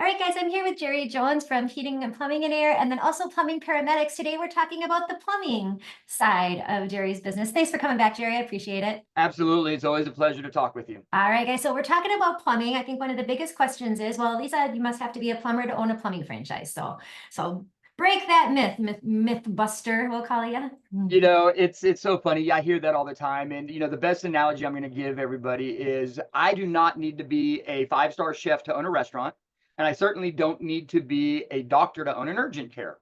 right, guys, I'm here with Jerry Jones from Heating and Plumbing and Air, and then also Plumbing Paramedics. Today, we're talking about the plumbing side of Jerry's business. Thanks for coming back, Jerry. I appreciate it. Absolutely. It's always a pleasure to talk with you. All right, guys. So we're talking about plumbing. I think one of the biggest questions is, well, Lisa, you must have to be a plumber to own a plumbing franchise. So break that myth buster, we'll call you. It's so funny. I hear that all the time. And the best analogy I'm going to give everybody is I do not need to be a five-star chef to own a restaurant. And I certainly don't need to be a doctor to own an urgent care.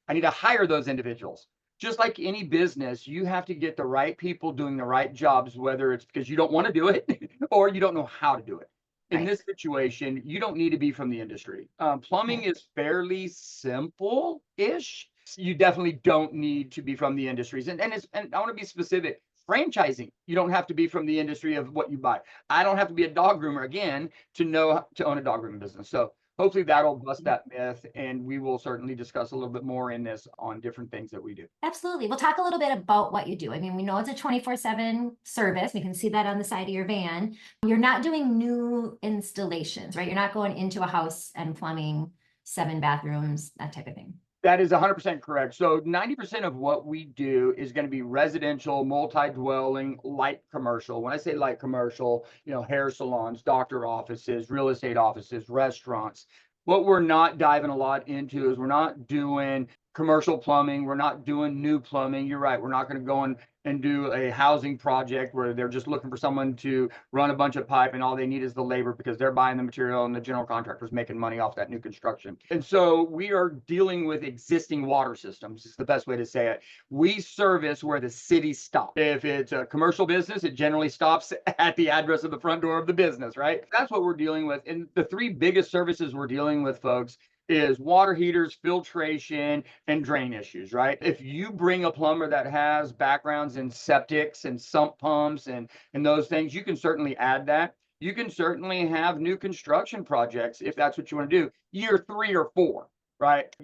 I need to hire those individuals. Just like any business, you have to get the right people doing the right jobs, whether it's because you don't want to do it or you don't know how to do it. In Right. this situation, you don't need to be from the industry. Plumbing Right. is fairly simple-ish. You definitely don't need to be from the industries. And I want to be specific. Franchising, you don't have to be from the industry of what you buy. I don't have to be a dog groomer again to know to own a dog grooming business. So hopefully that'll bust that myth, and we will certainly discuss a little bit more in this on different things that we do. Absolutely. We'll talk a little bit about what you do. I mean, we know it's a 24/7 service. We can see that on the side of your van. You're not doing new installations, right? You're not going into a house and plumbing 7 bathrooms, that type of thing. That is 100% correct. So 90% of what we do is going to be residential, multi-dwelling, light commercial. When I say light commercial, hair salons, doctor offices, real estate offices, restaurants. What we're not diving a lot into is we're not doing commercial plumbing. We're not doing new plumbing. You're right. We're not going to go and do a housing project where they're just looking for someone to run a bunch of pipe and all they need is the labor because they're buying the material and the general contractor's making money off that new construction. And so we are dealing with existing water systems is the best way to say it. We service where the city stops. If it's a commercial business, it generally stops at the address of the front door of the business, right? That's what we're dealing with. And the three biggest services we're dealing with, folks, is water heaters, filtration, and drain issues, right? If you bring a plumber that has backgrounds in septics and sump pumps and those things, you can certainly add that. You can certainly have new construction projects if that's what you want to do, year 3 or 4, right?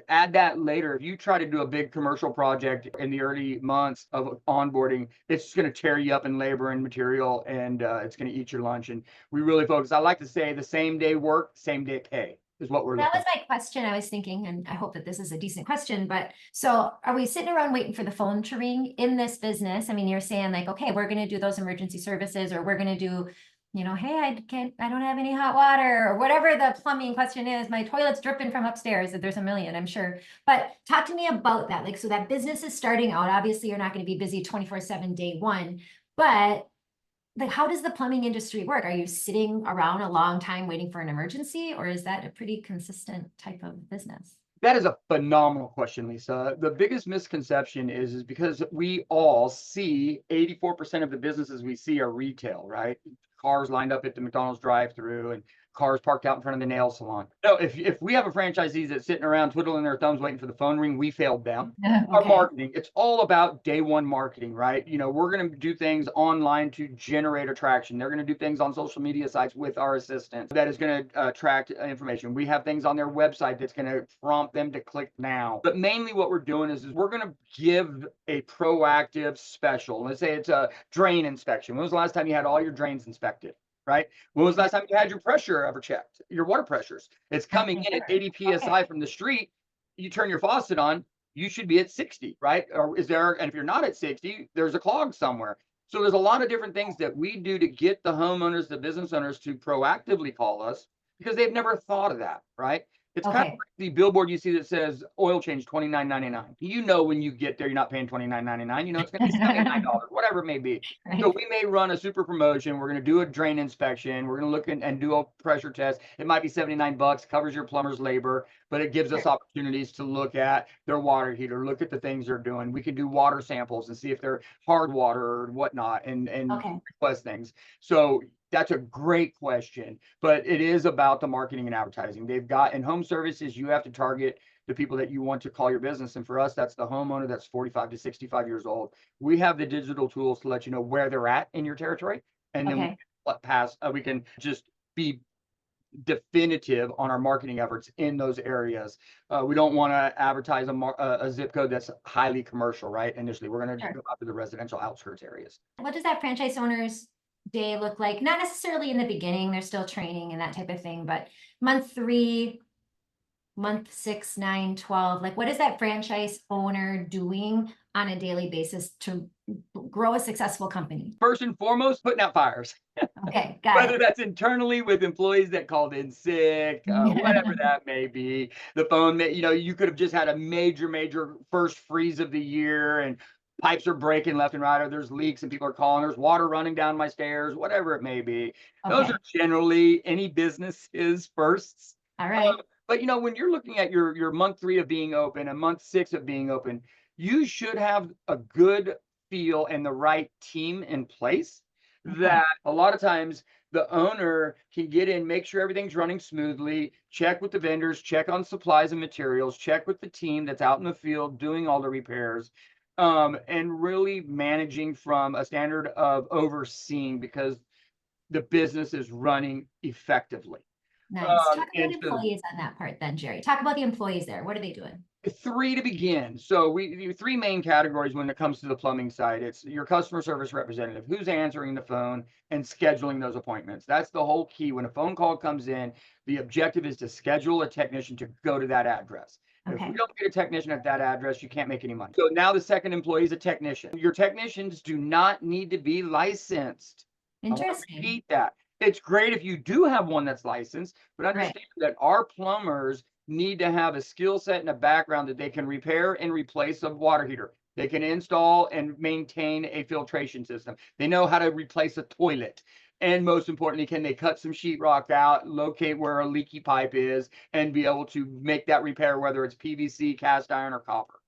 Add that later. If you try to do a big commercial project in the early months of onboarding, it's just going to tear you up in labor and material, and it's going to eat your lunch. And we really focus. I like to say the same day work, same day pay is what we're That looking was my question. I was thinking, and I hope that this is a decent question, but so are we sitting around waiting for the phone to ring in this business? I mean, you're saying like, okay, we're going to do those emergency services, or we're going to do, hey, I don't have any hot water, or whatever the plumbing question is. My toilet's dripping from upstairs. There's a million, I'm sure. But talk to me about that. Like, so that business is starting out. Obviously, you're not going to be busy 24/7 day one, but like, how does the plumbing industry work? Are you sitting around a long time waiting for an emergency, or is that a pretty consistent type of business? That is a phenomenal question, Lisa. The biggest misconception is because we all see 84% of the businesses we see are retail, right? Cars lined up at the McDonald's drive-through and cars parked out in front of the nail salon. No, if we have a franchisee that's sitting around twiddling their thumbs waiting for the phone ring, we failed them. Our Okay. marketing, it's all about day one marketing, right? We're going to do things online to generate attraction. They're going to do things on social media sites with our assistants that is going to attract information. We have things on their website that's going to prompt them to click now. But mainly what we're doing is we're going to give a proactive special. Let's say it's a drain inspection. When was the last time you had all your drains inspected? Right? When was the last time you had your pressure ever checked? Your water pressures. It's coming in at 80 psi from the street. You turn your faucet on, you should be at 60, right? Or and if you're not at 60, there's a clog somewhere. So there's a lot of different things that we do to get the homeowners, the business owners to proactively call us because they've never thought of that, right? It's kind of Okay. like the billboard you see that says oil change $29.99. When you get there, you're not paying $29.99. It's going to be $79, whatever it may be. So Right. we may run a super promotion. We're going to do a drain inspection. We're going to look and do a pressure test. It might be $79, covers your plumber's labor, but it gives us opportunities to look at their water heater, look at the things they're doing. We can do water samples and see if they're hard water or whatnot and Okay. request things. So that's a great question, but it is about the marketing and advertising. They've got in home services, you have to target the people that you want to call your business. And for us, that's the homeowner that's 45 to 65 years old. We have the digital tools to let you know where they're at in your territory. And then we can just be definitive on our marketing efforts in those areas. We don't want to advertise a zip code that's highly commercial, right? Initially, we're going to Sure. go after the residential outskirts areas. What does that franchise owner's day look like? Not necessarily in the beginning, they're still training and that type of thing, but month 3, month 6, 9, 12, like what is that franchise owner doing on a daily basis to grow a successful company? First and foremost, putting out fires. Okay, got Whether it. that's internally with employees that called in sick, whatever that may be. The phone, you could have just had a major first freeze of the year and pipes are breaking left and right, or there's leaks and people are calling, there's water running down my stairs, whatever it may be. Those Okay, are generally any business's firsts. all right. But when you're looking at your month 3 of being open and month 6 of being open, you should have a good feel and the right team in place Okay. that a lot of times the owner can get in, make sure everything's running smoothly, check with the vendors, check on supplies and materials, check with the team that's out in the field doing all the repairs, and really managing from a standard of overseeing because the business is running effectively. Nice. Talk about And so employees on that part then, Jerry. Talk about the employees there. What are they doing? 3 to begin. So we do 3 main categories when it comes to the plumbing side. It's your customer service representative, who's answering the phone and scheduling those appointments. That's the whole key. When a phone call comes in, the objective is to schedule a technician to go to that address. If Okay. we don't get a technician at that address, you can't make any money. So now the second employee is a technician. Your technicians do not need to be licensed. I want to Interesting. repeat that. It's great if you do have one that's licensed, but understand that our plumbers need to have a skill set and a background that they can repair and replace a water heater. They can install and maintain a filtration system. They know how to replace a toilet. And most importantly, can they cut some sheetrock out, locate where a leaky pipe is, and be able to make that repair, whether it's PVC, cast iron, or copper.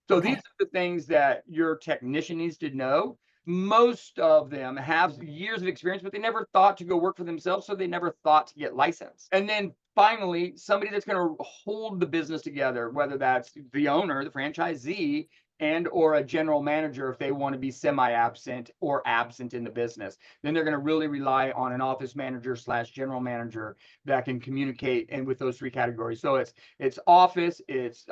So Okay. these are the things that your technician needs to know. Most of them have years of experience, but they never thought to go work for themselves, so they never thought to get licensed. And then finally, somebody that's going to hold the business together, whether that's the owner, the franchisee, and or a general manager if they want to be semi-absent or absent in the business. Then they're going to really rely on an office manager / general manager that can communicate and with those 3 categories. So it's office, it's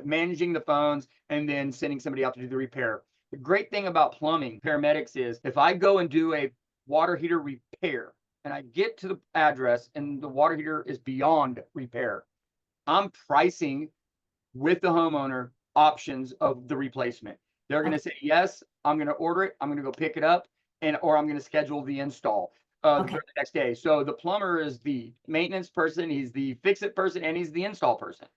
managing the phones, and then sending somebody out to do the repair. The great thing about plumbing paramedics is if I go and do a water heater repair and I get to the address and the water heater is beyond repair, I'm pricing with the homeowner options of the replacement. They're going to say, yes, I'm going to order it. I'm going to go pick it up or I'm going to schedule the install the next day. So the plumber is the maintenance person. He's the fix-it person and he's the install person.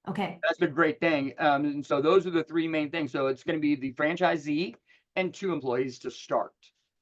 Okay. That's the great thing. And so those are the 3 main things. So it's going to be the franchisee and 2 employees to start.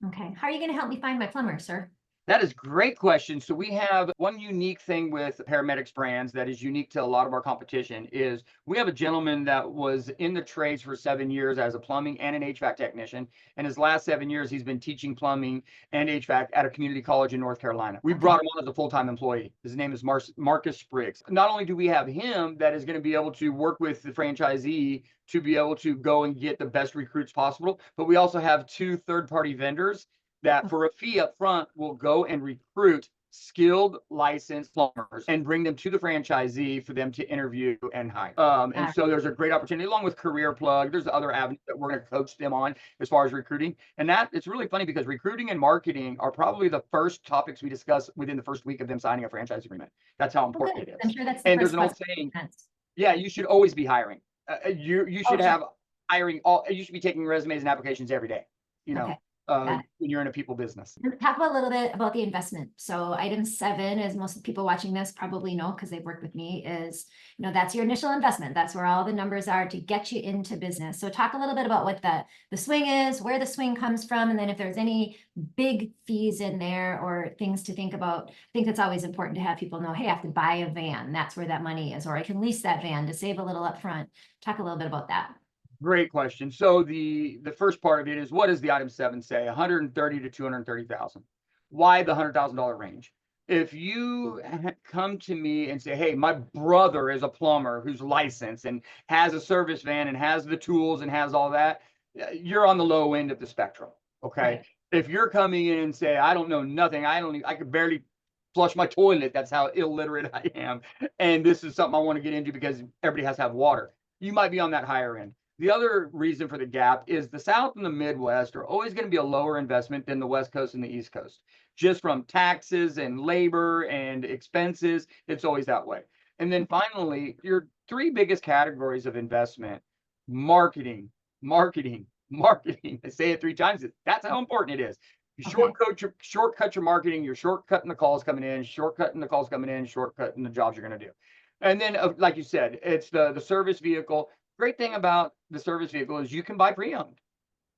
Okay. How are you going to help me find my plumber, sir? That is a great question. So we have one unique thing with paramedics brands that is unique to a lot of our competition is we have a gentleman that was in the trades for 7 years as a plumbing and an HVAC technician. And his last 7 years, he's been teaching plumbing and HVAC at a community college in North Carolina. We brought him on as a full-time employee. His name is Marcus Spriggs. Not only do we have him that is going to be able to work with the franchisee to be able to go and get the best recruits possible, but we also have 2 third-party vendors that for a fee up front will go and recruit skilled licensed plumbers and bring them to the franchisee for them to interview and hire. And so there's a great opportunity along with Career Plug. There's other avenues that we're going to coach them on as far as recruiting. And that it's really funny because recruiting and marketing are probably the first topics we discuss within the first week of them signing a franchise agreement. That's how important it is. I'm sure that's and there's an old saying, yeah, you should always be hiring. You should have hiring you should be taking resumes and applications every day, when you're in a people business. Talk about a little bit about the investment. So item 7, as most of the people watching this probably know, because they've worked with me, is, that's your initial investment. That's where all the numbers are to get you into business. So talk a little bit about what the swing is, where the swing comes from, and then if there's any big fees in there or things to think about. I think that's always important to have people know, hey, I have to buy a van. That's where that money is, or I can lease that van to save a little upfront. Talk a little bit about that. Great question. So the first part of it is, what does the item 7 say? 130 to 230,000. Why the $100,000 range? If you come to me and say, hey, my brother is a plumber who's licensed and has a service van and has the tools and has all that, you're on the low end of the spectrum. Okay. Right. If you're coming in and say, I don't know nothing, I could barely flush my toilet. That's how illiterate I am. And this is something I want to get into because everybody has to have water. You might be on that higher end. The other reason for the gap is the South and the Midwest are always going to be a lower investment than the West Coast and the East Coast. just from taxes and labor and expenses. It's always that way. And then finally, your three biggest categories of investment: marketing, marketing, marketing. I say it three times. That's how important it is. You Okay. shortcut your marketing, you're shortcutting the calls coming in, shortcutting the jobs you're going to do. And then, like you said, it's the service vehicle. Great thing about the service vehicle is you can buy pre-owned.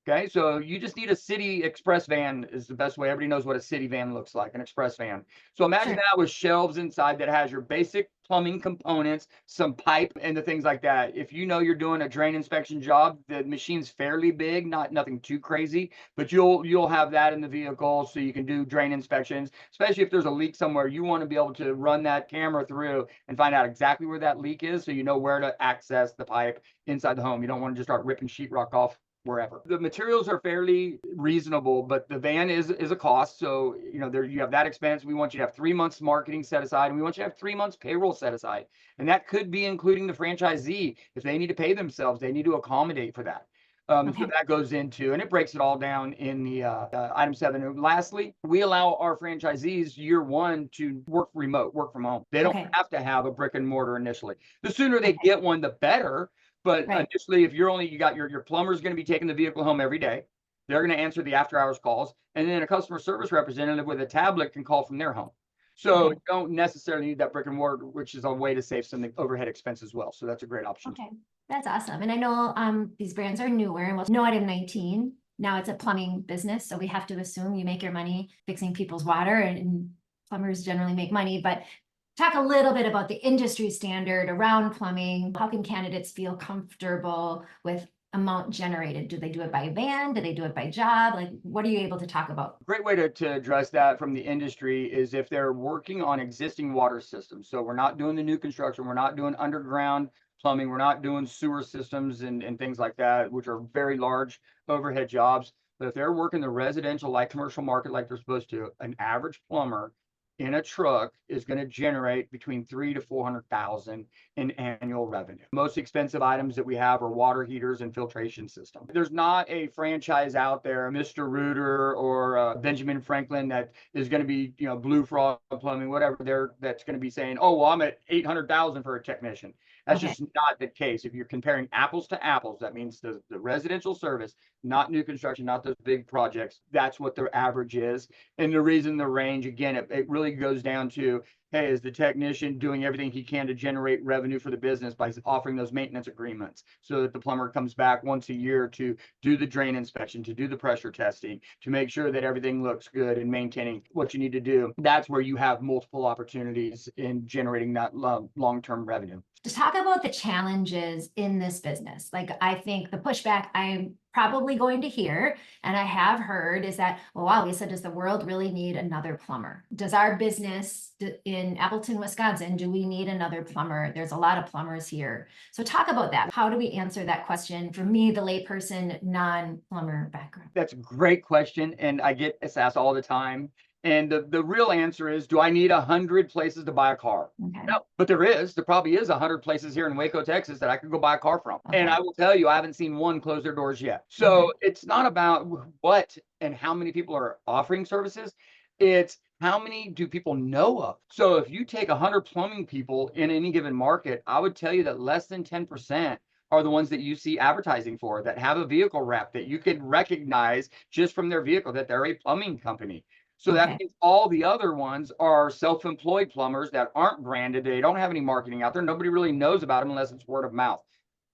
Okay, so you just need a city express van is the best way. Everybody knows what a city van looks like, an express van. So imagine Sure. that with shelves inside that has your basic plumbing components, some pipe and the things like that. If you know you're doing a drain inspection job, the machine's fairly big, nothing too crazy, but you'll have that in the vehicle so you can do drain inspections, especially if there's a leak somewhere. You want to be able to run that camera through and find out exactly where that leak is so you know where to access the pipe inside the home. You don't want to just start ripping sheetrock off wherever. The materials are fairly reasonable, but the van is a cost. So, there you have that expense. We want you to have 3 months marketing set aside, and we want you to have 3 months payroll set aside. And that could be including the franchisee. If they need to pay themselves, they need to accommodate for that. So Okay. that goes into, and it breaks it all down in the item 7. And lastly, we allow our franchisees year 1 to work remote, work from home. They don't Okay. have to have a brick and mortar initially. The sooner they Okay. get one, the better. But Right. initially, if you got your plumber's going to be taking the vehicle home every day. They're going to answer the after hours calls, and then a customer service representative with a tablet can call from their home. So Okay. you don't necessarily need that brick and mortar, which is a way to save some overhead expense as well. So that's a great option. Okay. That's awesome. And I know these brands are newer, and we'll know item 19. Now it's a plumbing business, so we have to assume you make your money fixing people's water, and plumbers generally make money. But talk a little bit about the industry standard around plumbing. How can candidates feel comfortable with amount generated? Do they do it by van? Do they do it by job? Like, what are you able to talk about? Great way to address that from the industry is if they're working on existing water systems. So we're not doing the new construction, we're not doing underground plumbing, we're not doing sewer systems and things like that, which are very large overhead jobs. But if they're working the residential, light commercial market like they're supposed to, an average plumber in a truck is going to generate between 300,000 to 400,000 in annual revenue. Most expensive items that we have are water heaters and filtration system. There's not a franchise out there, Mr. Reuter or Benjamin Franklin, that is going to be, Blue Frog Plumbing, whatever. That's going to be saying, oh, well, I'm at 800,000 for a technician. That's Okay. just not the case. If you're comparing apples to apples, that means the residential service, not new construction, not those big projects. That's what their average is. And the reason the range, again, it really goes down to, hey, is the technician doing everything he can to generate revenue for the business by offering those maintenance agreements so that the plumber comes back once a year to do the drain inspection, to do the pressure testing, to make sure that everything looks good and maintaining what you need to do. That's where you have multiple opportunities in generating that long-term revenue. To talk about the challenges in this business. Like, I think the pushback I'm probably going to hear, and I have heard, is that, well, wow, Lisa, does the world really need another plumber? Does our business in Appleton, Wisconsin, do we need another plumber? There's a lot of plumbers here. So talk about that. How do we answer that question for me, the layperson, non-plumber background? That's a great question, and I get asked all the time. And the real answer is, do I need 100 places to buy a car? Okay. No, but there probably is 100 places here in Waco, Texas that I could go buy a car from. Okay. And I will tell you, I haven't seen one close their doors yet. So it's not about what and how many people are offering services. It's how many do people know of? So if you take 100 plumbing people in any given market, I would tell you that less than 10% are the ones that you see advertising for, that have a vehicle rep that you can recognize just from their vehicle that they're a plumbing company. So that means all the other ones are self-employed plumbers that aren't branded. They don't have any marketing out there. Nobody really knows about them unless it's word of mouth.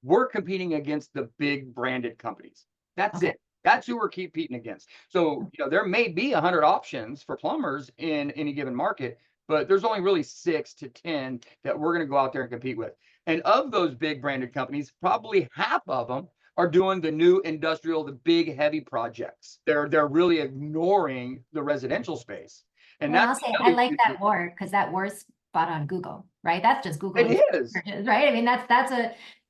We're competing against the big branded companies. That's it. That's who we're competing against. So, there may be 100 options for plumbers in any given market, but there's only really 6 to 10 that we're going to go out there and compete with. And of those big branded companies, probably half of them are doing the new industrial, the big heavy projects. They're really ignoring the residential space. And Well, I'll that's say I like that word, because that word's spot on Google, right? That's just Google. It is. Right? I mean,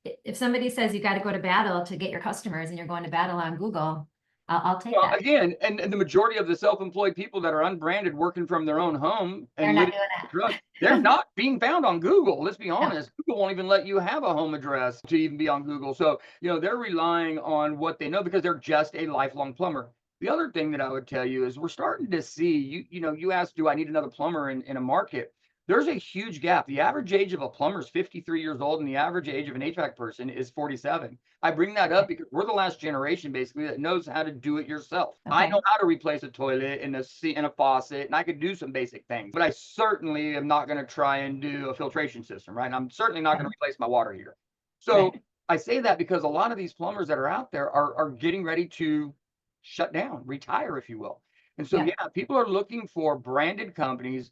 if somebody says you got to go to battle to get your customers and you're going to battle on Google, I'll take that. Again, and the majority of the self-employed people that are unbranded working from their own home They're and not living doing in the truck, they're not being found on Google. Let's be honest. Google won't even let you have a home address to even be on Google. So, they're relying on what they know because they're just a lifelong plumber. The other thing that I would tell you is we're starting to see, you asked, do I need another plumber in a market? There's a huge gap. The average age of a plumber is 53 years old, and the average age of an HVAC person is 47. I bring that up because we're the last generation basically that knows how to do it yourself. I Okay. know how to replace a toilet and a faucet, and I could do some basic things, but I certainly am not going to try and do a filtration system, right? And I'm certainly not going Okay. to replace my water heater. So Right. I say that because a lot of these plumbers that are out there are getting ready to shut down, retire, if you will. And so, Yeah. yeah, people are looking for branded companies,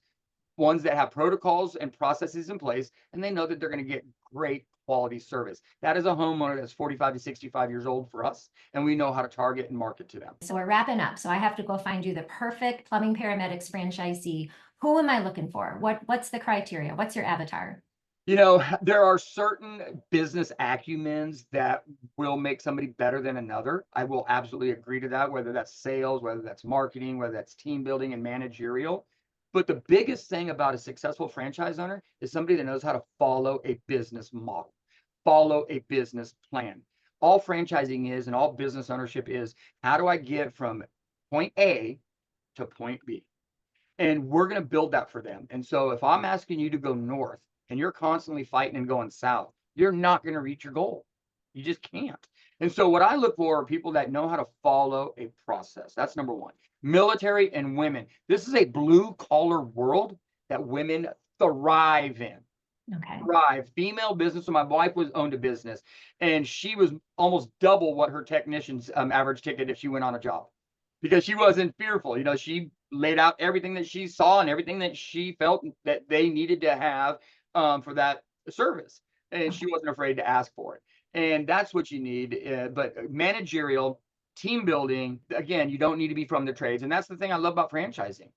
ones that have protocols and processes in place, and they know that they're going to get great quality service. That is a homeowner that's 45 to 65 years old for us, and we know how to target and market to them. So we're wrapping up. So I have to go find you the perfect Plumbing Paramedics franchisee. Who am I looking for? What's the criteria? What's your avatar? There are certain business acumens that will make somebody better than another. I will absolutely agree to that, whether that's sales, whether that's marketing, whether that's team building and managerial. But the biggest thing about a successful franchise owner is somebody that knows how to follow a business model, follow a business plan. All franchising is and all business ownership is, how do I get from point A to point B? And we're going to build that for them. And so if I'm asking you to go north and you're constantly fighting and going south, you're not going to reach your goal. You just can't. And so what I look for are people that know how to follow a process. That's number one. Military and women. This is a blue collar world that women thrive in. Okay. Thrive. Female business. So my wife was owned a business, and she was almost double what her technician's average ticket if she went on a job, because she wasn't fearful. She laid out everything that she saw and everything that she felt that they needed to have for that service, and she wasn't afraid to ask for it. And that's what you need. But managerial, team building, again, you don't need to be from the trades, and that's the thing I love about franchising.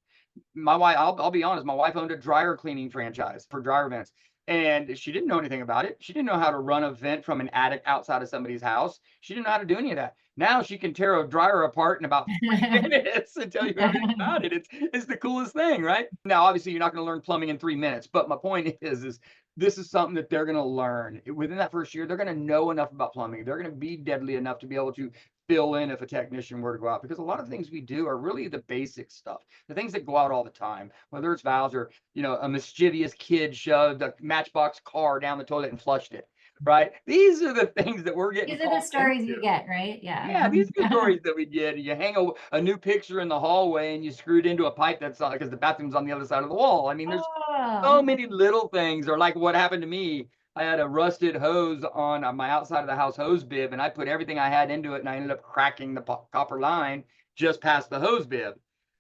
My wife, I'll be honest, my wife owned a dryer cleaning franchise for dryer vents. And she didn't know anything about it. She didn't know how to run a vent from an attic outside of somebody's house. She didn't know how to do any of that. Now she can tear a dryer apart in about 3 minutes and tell you everything about it. It's the coolest thing, right? Now, obviously, you're not going to learn plumbing in 3 minutes, but my point is this is something that they're going to learn within that first year. They're going to know enough about plumbing. They're going to be deadly enough to be able to fill in if a technician were to go out, because a lot of things we do are really the basic stuff, the things that go out all the time, whether it's valves or a mischievous kid shoved a Matchbox car down the toilet and flushed it, right? These are the things that we're getting These are the called stories into. you get, right? Yeah. Yeah, these are the stories that we get. You hang a new picture in the hallway and you screw it into a pipe that's not, because the bathroom's on the other side of the wall. I mean, there's so Oh, many little things, or like what happened to me. I had a rusted hose on my outside of the house hose bib, and I put everything I had into it, and I ended up cracking the copper line just past the hose bib.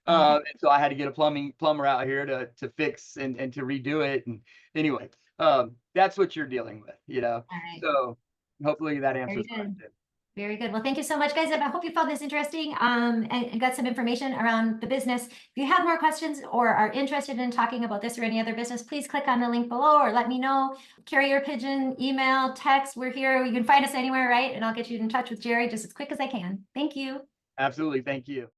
okay. And so I had to get a plumber out here to fix and to redo it. And anyway, that's what you're dealing with. All right. So hopefully that Very answers the good. question. Very good. Well, thank you so much, guys. I hope you found this interesting and got some information around the business. If you have more questions or are interested in talking about this or any other business, please click on the link below or let me know. Carrier pigeon, email, text. We're here. You can find us anywhere, right? And I'll get you in touch with Jerry just as quick as I can. Thank you. Absolutely. Thank you.